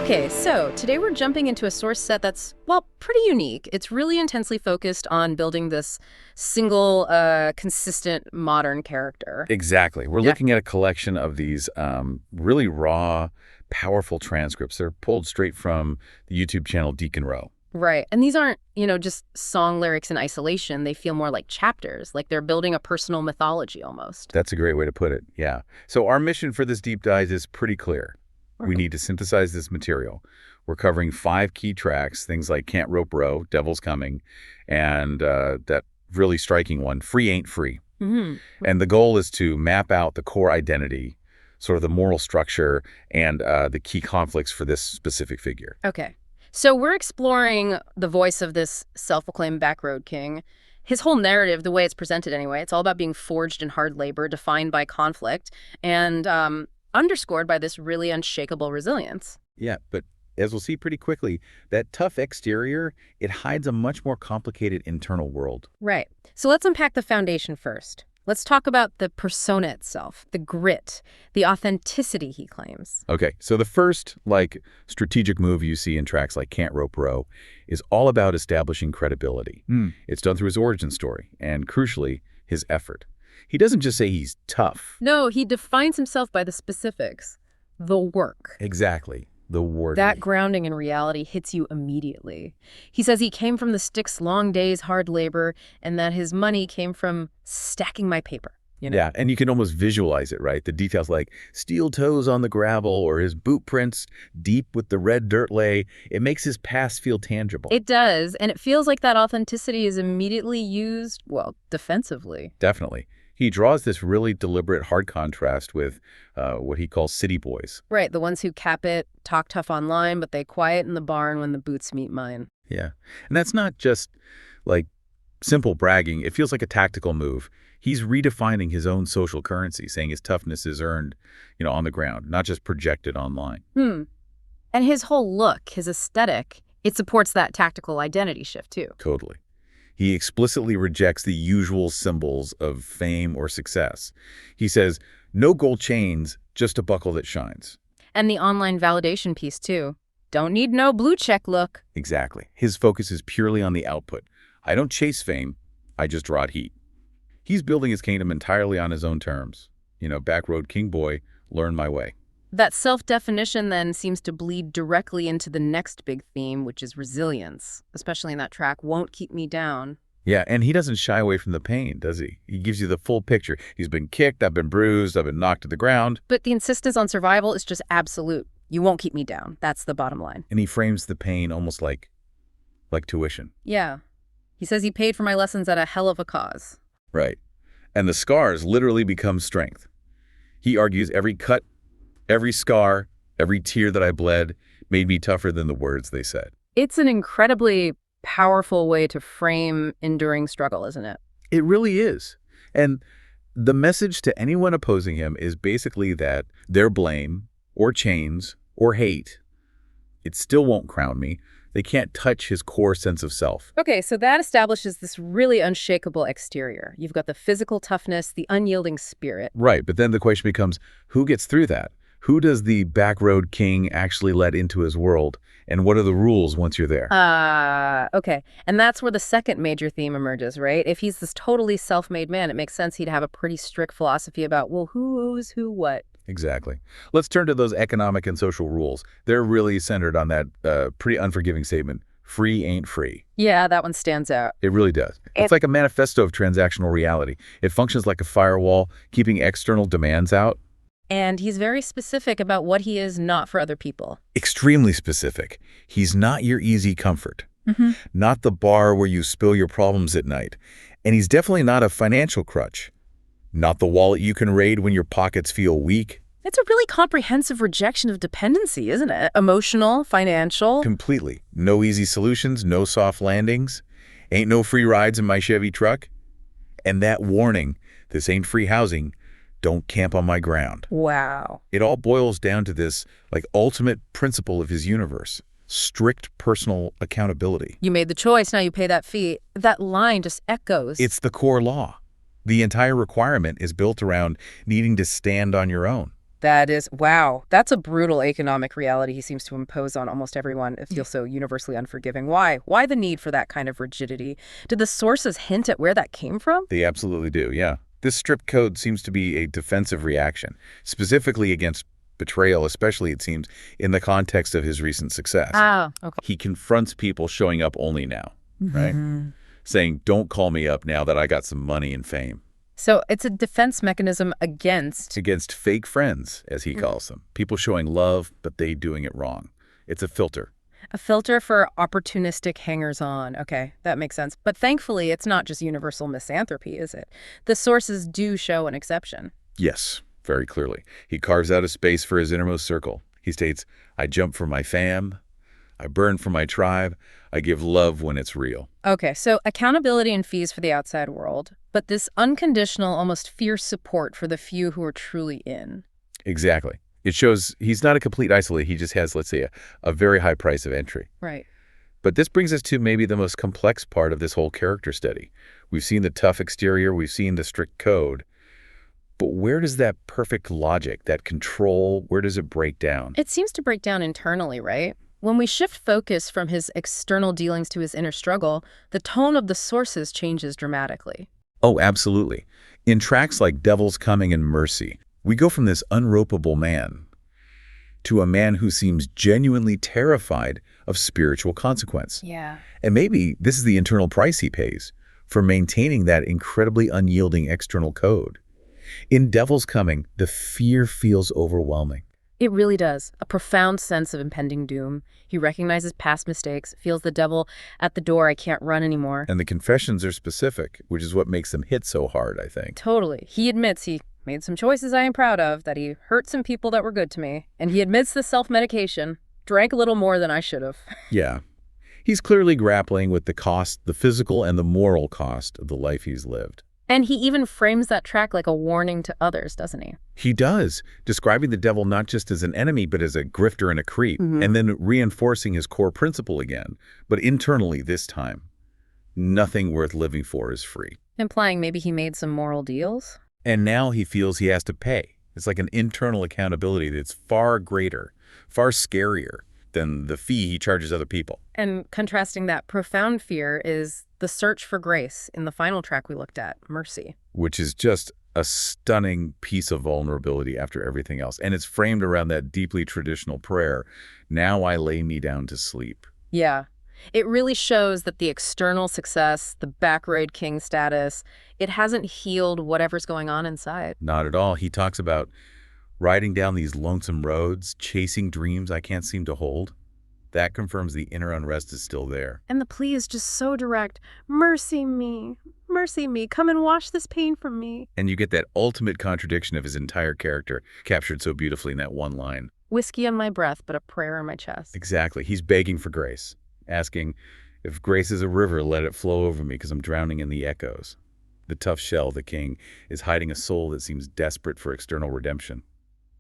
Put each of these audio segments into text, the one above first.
Okay, so today we're jumping into a source set that's, well, pretty unique. It's really intensely focused on building this single, consistent modern character. Exactly. We're Yeah. looking at a collection of these really raw, powerful transcripts. They're pulled straight from the YouTube channel Deacon Rowe. Right. And these aren't, just song lyrics in isolation. They feel more like chapters, like they're building a personal mythology almost. That's a great way to put it, yeah. So our mission for this deep dive is pretty clear. We need to synthesize this material. We're covering 5 key tracks, things like Can't Rope Row, Devil's Coming, and that really striking one, Free Ain't Free. Mm-hmm. And the goal is to map out the core identity, sort of the moral structure, and the key conflicts for this specific figure. Okay. So we're exploring the voice of this self-proclaimed backroad king. His whole narrative, the way it's presented anyway, it's all about being forged in hard labor, defined by conflict, and underscored by this really unshakable resilience. Yeah, but as we'll see pretty quickly, that tough exterior, it hides a much more complicated internal world. Right. So let's unpack the foundation first. Let's talk about the persona itself, the grit, the authenticity he claims. Okay, so the first, strategic move you see in tracks like Can't Rope Row is all about establishing credibility. It's done through his origin story and, crucially, his effort. He doesn't just say he's tough. No, he defines himself by the specifics, the work. Exactly. The word. That grounding in reality hits you immediately. He says he came from the sticks, long days, hard labor, and that his money came from stacking my paper. Yeah, and you can almost visualize it, right? The details like steel toes on the gravel or his boot prints deep with the red dirt lay, it makes his past feel tangible. It does, and it feels like that authenticity is immediately used, well, defensively. Definitely. He draws this really deliberate hard contrast with what he calls city boys. Right, the ones who cap it, talk tough online, but they quiet in the barn when the boots meet mine. Yeah, and that's not just simple bragging. It feels like a tactical move. He's redefining his own social currency, saying his toughness is earned, on the ground, not just projected online. And his whole look, his aesthetic, it supports that tactical identity shift too. Totally. He explicitly rejects the usual symbols of fame or success. He says, no gold chains, just a buckle that shines. And the online validation piece too. Don't need no blue check look. Exactly. His focus is purely on the output. I don't chase fame, I just draw heat. He's building his kingdom entirely on his own terms. Backroad king boy, learn my way. That self-definition then seems to bleed directly into the next big theme, which is resilience, especially in that track, Won't Keep Me Down. Yeah, and he doesn't shy away from the pain, does he? He gives you the full picture. He's been kicked, I've been bruised, I've been knocked to the ground. But the insistence on survival is just absolute. You won't keep me down. That's the bottom line. And he frames the pain almost like tuition. Yeah. He says he paid for my lessons at a hell of a cause. Right. And the scars literally become strength. He argues every cut, every scar, every tear that I bled made me tougher than the words they said. It's an incredibly powerful way to frame enduring struggle, isn't it? It really is. And the message to anyone opposing him is basically that their blame or chains or hate, it still won't crown me. They can't touch his core sense of self. Okay, so that establishes this really unshakable exterior. You've got the physical toughness, the unyielding spirit. Right, but then the question becomes, who gets through that? Who does the backroad king actually let into his world? And what are the rules once you're there? Okay. And that's where the second major theme emerges, right? If he's this totally self-made man, it makes sense he'd have a pretty strict philosophy about, well, who owes who what? Exactly. Let's turn to those economic and social rules. They're really centered on that pretty unforgiving statement, free ain't free. Yeah, that one stands out. It really does. It's like a manifesto of transactional reality. It functions like a firewall, keeping external demands out. And he's very specific about what he is not for other people. Extremely specific. He's not your easy comfort. Not the bar where you spill your problems at night. And he's definitely not a financial crutch. Not the wallet you can raid when your pockets feel weak. It's a really comprehensive rejection of dependency, isn't it? Emotional, financial. Completely. No easy solutions, no soft landings. Ain't no free rides in my Chevy truck. And that warning, this ain't free housing, don't camp on my ground. Wow. It all boils down to this ultimate principle of his universe. Strict personal accountability. You made the choice, now you pay that fee. That line just echoes. It's the core law. The entire requirement is built around needing to stand on your own. That is, wow, that's a brutal economic reality he seems to impose on almost everyone. It feels so universally unforgiving. Why? Why the need for that kind of rigidity? Did the sources hint at where that came from? They absolutely do, yeah. This strict code seems to be a defensive reaction, specifically against betrayal, especially, it seems, in the context of his recent success. Ah, okay. He confronts people showing up only now, right? Mhm. Saying, don't call me up now that I got some money and fame. So it's a defense mechanism against. Against fake friends, as he calls them. People showing love, but they doing it wrong. It's a filter. A filter for opportunistic hangers-on. Okay, that makes sense. But thankfully, it's not just universal misanthropy, is it? The sources do show an exception. Yes, very clearly. He carves out a space for his innermost circle. He states, I jump for my fam, I burn for my tribe, I give love when it's real. Okay, so accountability and fees for the outside world, but this unconditional, almost fierce support for the few who are truly in. Exactly. It shows he's not a complete isolate. He just has, let's say, a very high price of entry. Right. But this brings us to maybe the most complex part of this whole character study. We've seen the tough exterior, we've seen the strict code, but where does that perfect logic, that control, where does it break down? It seems to break down internally, right? When we shift focus from his external dealings to his inner struggle, the tone of the sources changes dramatically. Oh, absolutely. In tracks like Devil's Coming and Mercy, we go from this unropeable man to a man who seems genuinely terrified of spiritual consequence. Yeah. And maybe this is the internal price he pays for maintaining that incredibly unyielding external code. In Devil's Coming, the fear feels overwhelming. It really does. A profound sense of impending doom. He recognizes past mistakes, feels the devil at the door, I can't run anymore. And the confessions are specific, which is what makes them hit so hard, I think. Totally. He admits he made some choices I am proud of, that he hurt some people that were good to me, and he admits the self-medication, drank a little more than I should have. Yeah. He's clearly grappling with the cost, the physical and the moral cost of the life he's lived. And he even frames that track like a warning to others, doesn't he? He does, describing the devil not just as an enemy, but as a grifter and a creep, and then reinforcing his core principle again. But internally this time, nothing worth living for is free. Implying maybe he made some moral deals? And now he feels he has to pay. It's like an internal accountability that's far greater, far scarier than the fee he charges other people. And contrasting that profound fear is the search for grace in the final track we looked at, Mercy. Which is just a stunning piece of vulnerability after everything else. And it's framed around that deeply traditional prayer, now I lay me down to sleep. Yeah. It really shows that the external success, the backroad king status, it hasn't healed whatever's going on inside. Not at all. He talks about riding down these lonesome roads, chasing dreams I can't seem to hold. That confirms the inner unrest is still there. And the plea is just so direct. Mercy me, come and wash this pain from me. And you get that ultimate contradiction of his entire character captured so beautifully in that one line. Whiskey on my breath, but a prayer in my chest. Exactly. He's begging for grace, asking, if grace is a river, let it flow over me because I'm drowning in the echoes. The tough shell, the king, is hiding a soul that seems desperate for external redemption.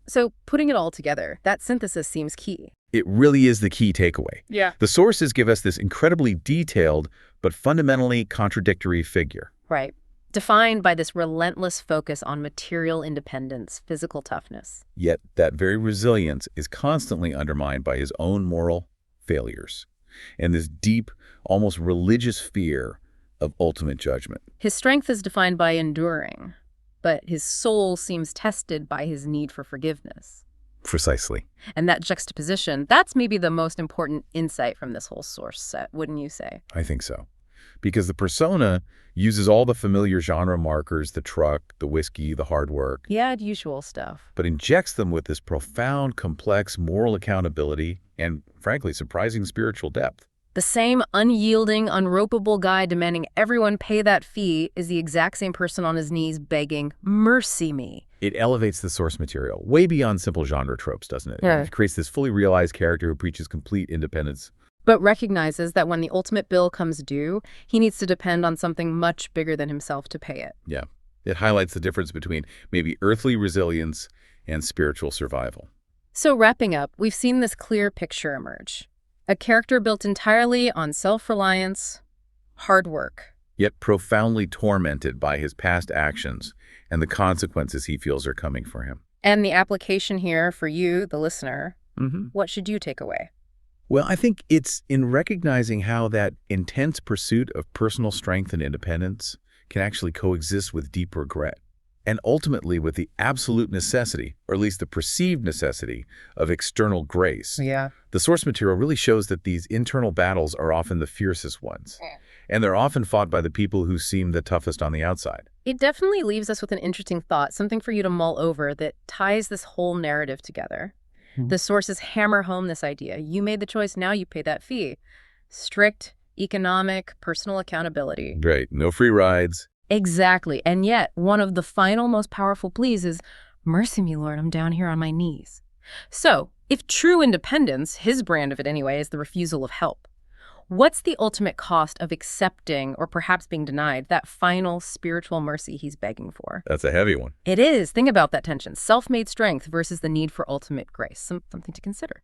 So putting it all together, that synthesis seems key. It really is the key takeaway. Yeah. The sources give us this incredibly detailed but fundamentally contradictory figure. Right. Defined by this relentless focus on material independence, physical toughness. Yet that very resilience is constantly undermined by his own moral failures and this deep, almost religious fear of ultimate judgment. His strength is defined by enduring, but his soul seems tested by his need for forgiveness. Precisely. And that juxtaposition, that's maybe the most important insight from this whole source set, wouldn't you say? I think so. Because the persona uses all the familiar genre markers, the truck, the whiskey, the hard work. Yeah, usual stuff. But injects them with this profound, complex moral accountability and, frankly, surprising spiritual depth. The same unyielding, unropeable guy demanding everyone pay that fee is the exact same person on his knees begging, mercy me. It elevates the source material way beyond simple genre tropes, doesn't it? Yeah. It creates this fully realized character who preaches complete independence. But recognizes that when the ultimate bill comes due, he needs to depend on something much bigger than himself to pay it. Yeah. It highlights the difference between maybe earthly resilience and spiritual survival. So wrapping up, we've seen this clear picture emerge. A character built entirely on self-reliance, hard work. Yet profoundly tormented by his past actions and the consequences he feels are coming for him. And the application here for you, the listener, Hmm. what should you take away? Well, I think it's in recognizing how that intense pursuit of personal strength and independence can actually coexist with deep regret, and ultimately with the absolute necessity, or at least the perceived necessity, of external grace. Yeah. The source material really shows that these internal battles are often the fiercest ones, Yeah. and they're often fought by the people who seem the toughest on the outside. It definitely leaves us with an interesting thought, something for you to mull over that ties this whole narrative together. The sources hammer home this idea. You made the choice, now you pay that fee. Strict, economic, personal accountability. Right. No free rides. Exactly. And yet, one of the final, most powerful pleas is, mercy me, Lord, I'm down here on my knees. So, if true independence, his brand of it anyway, is the refusal of help, what's the ultimate cost of accepting, or perhaps being denied, that final spiritual mercy he's begging for? That's a heavy one. It is. Think about that tension. Self-made strength versus the need for ultimate grace. Something to consider.